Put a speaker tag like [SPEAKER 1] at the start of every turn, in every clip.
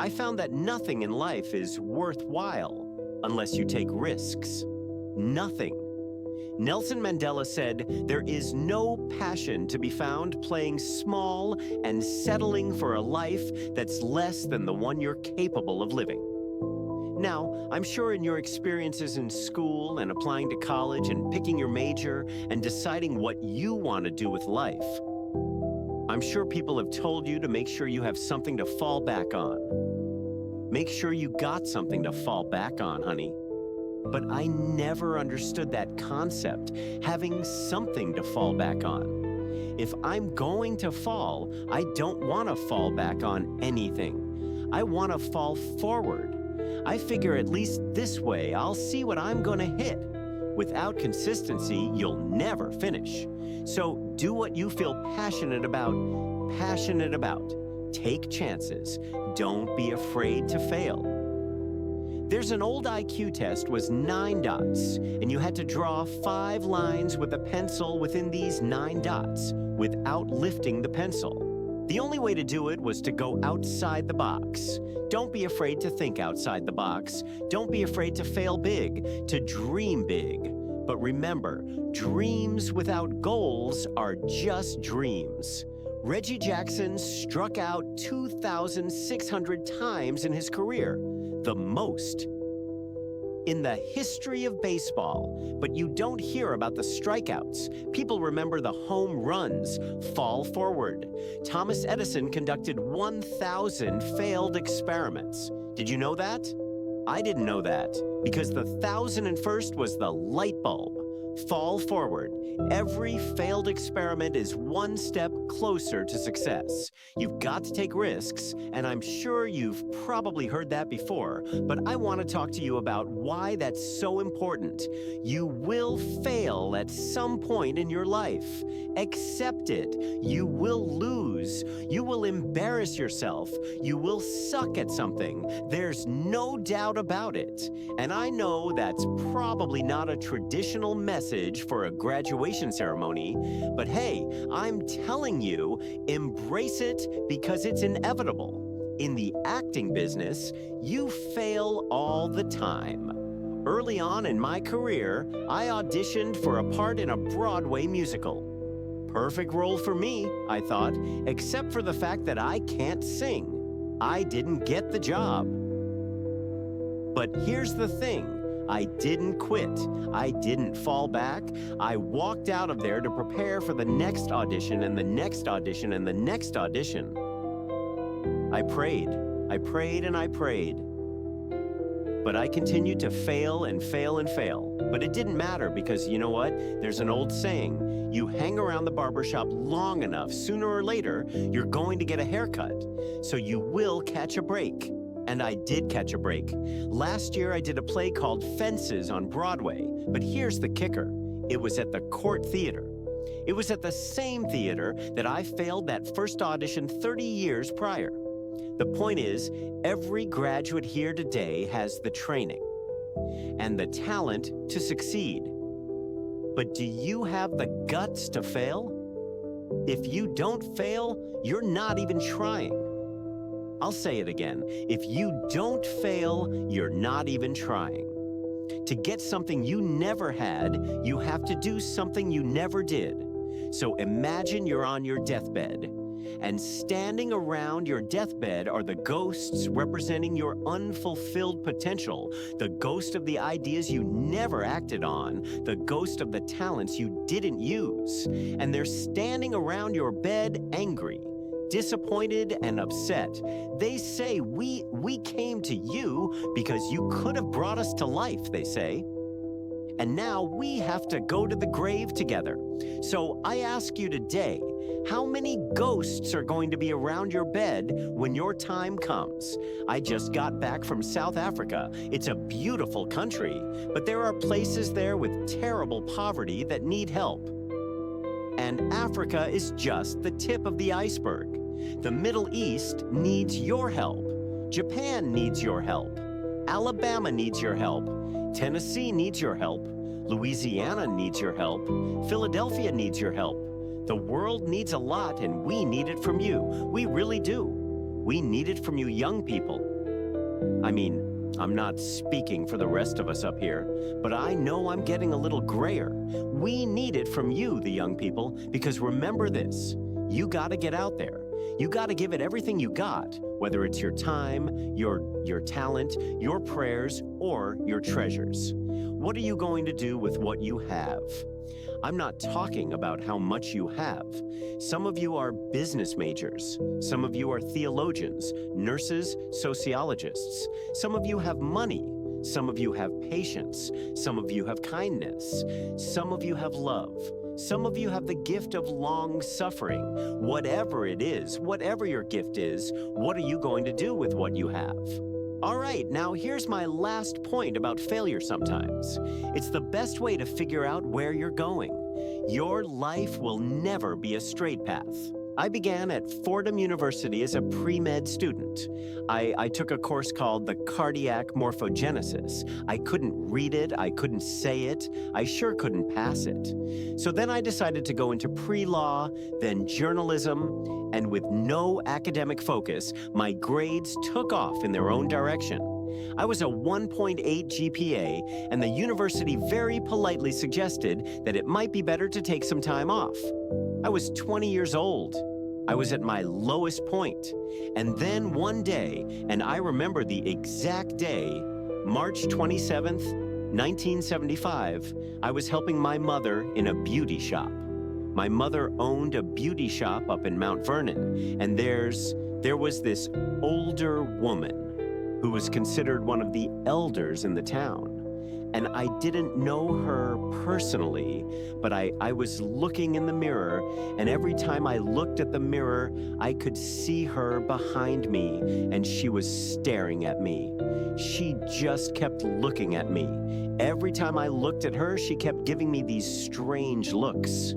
[SPEAKER 1] I found that nothing in life is worthwhile unless you take risks. Nothing. Nelson Mandela said, "There is no passion to be found playing small and settling for a life that's less than the one you're capable of living." Now, I'm sure in your experiences in school and applying to college and picking your major and deciding what you want to do with life, I'm sure people have told you to make sure you have something to fall back on. Make sure you got something to fall back on, honey. But I never understood that concept, having something to fall back on. If I'm going to fall, I don't want to fall back on anything. I want to fall forward. I figure at least this way I'll see what I'm going to hit. Without consistency, you'll never finish. So do what you feel passionate about. Take chances. Don't be afraid to fail. There's an old IQ test was 9 dots, and you had to draw 5 lines with a pencil within these 9 dots without lifting the pencil. The only way to do it was to go outside the box. Don't be afraid to think outside the box. Don't be afraid to fail big, to dream big. But remember, dreams without goals are just dreams. Reggie Jackson struck out 2,600 times in his career, the most in the history of baseball. But you don't hear about the strikeouts. People remember the home runs, fall forward. Thomas Edison conducted 1,000 failed experiments. Did you know that? I didn't know that, because the 1,001st was the light bulb. Fall forward. Every failed experiment is one step closer to success. You've got to take risks, and I'm sure you've probably heard that before, but I want to talk to you about why that's so important. You will fail at some point in your life. Accept it. You will lose. You will embarrass yourself. You will suck at something. There's no doubt about it. And I know that's probably not a traditional message for a graduation ceremony, but hey, I'm telling you, embrace it because it's inevitable. In the acting business, you fail all the time. Early on in my career, I auditioned for a part in a Broadway musical. Perfect role for me, I thought, except for the fact that I can't sing. I didn't get the job. But here's the thing. I didn't quit. I didn't fall back. I walked out of there to prepare for the next audition and the next audition and the next audition. I prayed and I prayed. But I continued to fail and fail and fail. But it didn't matter because you know what? There's an old saying, you hang around the barbershop long enough, sooner or later, you're going to get a haircut. So you will catch a break. And I did catch a break. Last year, I did a play called Fences on Broadway. But here's the kicker. It was at the Court Theater. It was at the same theater that I failed that first audition 30 years prior. The point is, every graduate here today has the training and the talent to succeed. But do you have the guts to fail? If you don't fail, you're not even trying. I'll say it again. If you don't fail, you're not even trying. To get something you never had, you have to do something you never did. So imagine you're on your deathbed, and standing around your deathbed are the ghosts representing your unfulfilled potential, the ghost of the ideas you never acted on, the ghost of the talents you didn't use. And they're standing around your bed angry, disappointed and upset. They say, we came to you because you could have brought us to life, they say. And now we have to go to the grave together. So I ask you today, how many ghosts are going to be around your bed when your time comes? I just got back from South Africa. It's a beautiful country, but there are places there with terrible poverty that need help. And Africa is just the tip of the iceberg. The Middle East needs your help. Japan needs your help. Alabama needs your help. Tennessee needs your help. Louisiana needs your help. Philadelphia needs your help. The world needs a lot, and we need it from you. We really do. We need it from you young people. I mean, I'm not speaking for the rest of us up here, but I know I'm getting a little grayer. We need it from you, the young people, because remember this, you gotta get out there. You gotta give it everything you got, whether it's your time, your talent, your prayers, or your treasures. What are you going to do with what you have? I'm not talking about how much you have. Some of you are business majors. Some of you are theologians, nurses, sociologists. Some of you have money. Some of you have patience. Some of you have kindness. Some of you have love. Some of you have the gift of long suffering. Whatever it is, whatever your gift is, what are you going to do with what you have? All right, now here's my last point about failure sometimes. It's the best way to figure out where you're going. Your life will never be a straight path. I began at Fordham University as a pre-med student. I took a course called the Cardiac Morphogenesis. I couldn't read it, I couldn't say it, I sure couldn't pass it. So then I decided to go into pre-law, then journalism, and with no academic focus, my grades took off in their own direction. I was a 1.8 GPA, and the university very politely suggested that it might be better to take some time off. I was 20 years old. I was at my lowest point. And then one day, and I remember the exact day, March 27th, 1975, I was helping my mother in a beauty shop. My mother owned a beauty shop up in Mount Vernon, and there was this older woman who was considered one of the elders in the town. And I didn't know her personally, but I was looking in the mirror, and every time I looked at the mirror, I could see her behind me, and she was staring at me. She just kept looking at me. Every time I looked at her, she kept giving me these strange looks.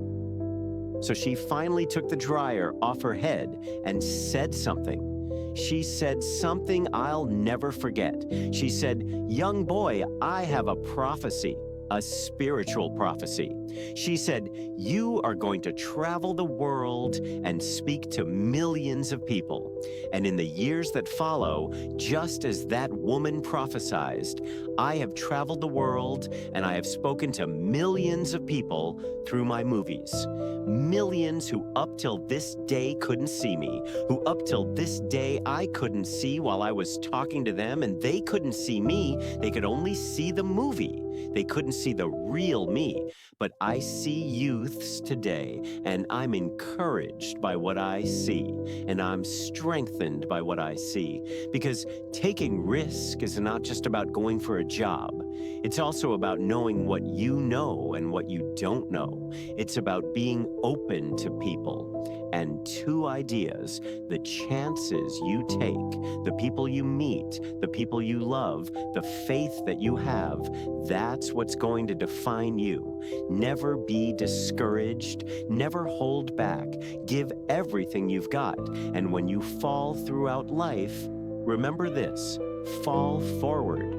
[SPEAKER 1] So she finally took the dryer off her head and said something. She said something I'll never forget. She said, "Young boy, I have a prophecy, a spiritual prophecy." She said, "You are going to travel the world and speak to millions of people." And in the years that follow, just as that woman prophesied, I have traveled the world and I have spoken to millions of people through my movies. Millions who up till this day couldn't see me, who up till this day I couldn't see while I was talking to them, and they couldn't see me. They could only see the movie. They couldn't see the real me. But I see youths today, and I'm encouraged by what I see, and I'm strengthened by what I see, because taking risk is not just about going for a job. It's also about knowing what you know and what you don't know. It's about being open to people. And two ideas: the chances you take, the people you meet, the people you love, the faith that you have, that's what's going to define you. Never be discouraged, never hold back, give everything you've got. And when you fall throughout life, remember this: fall forward.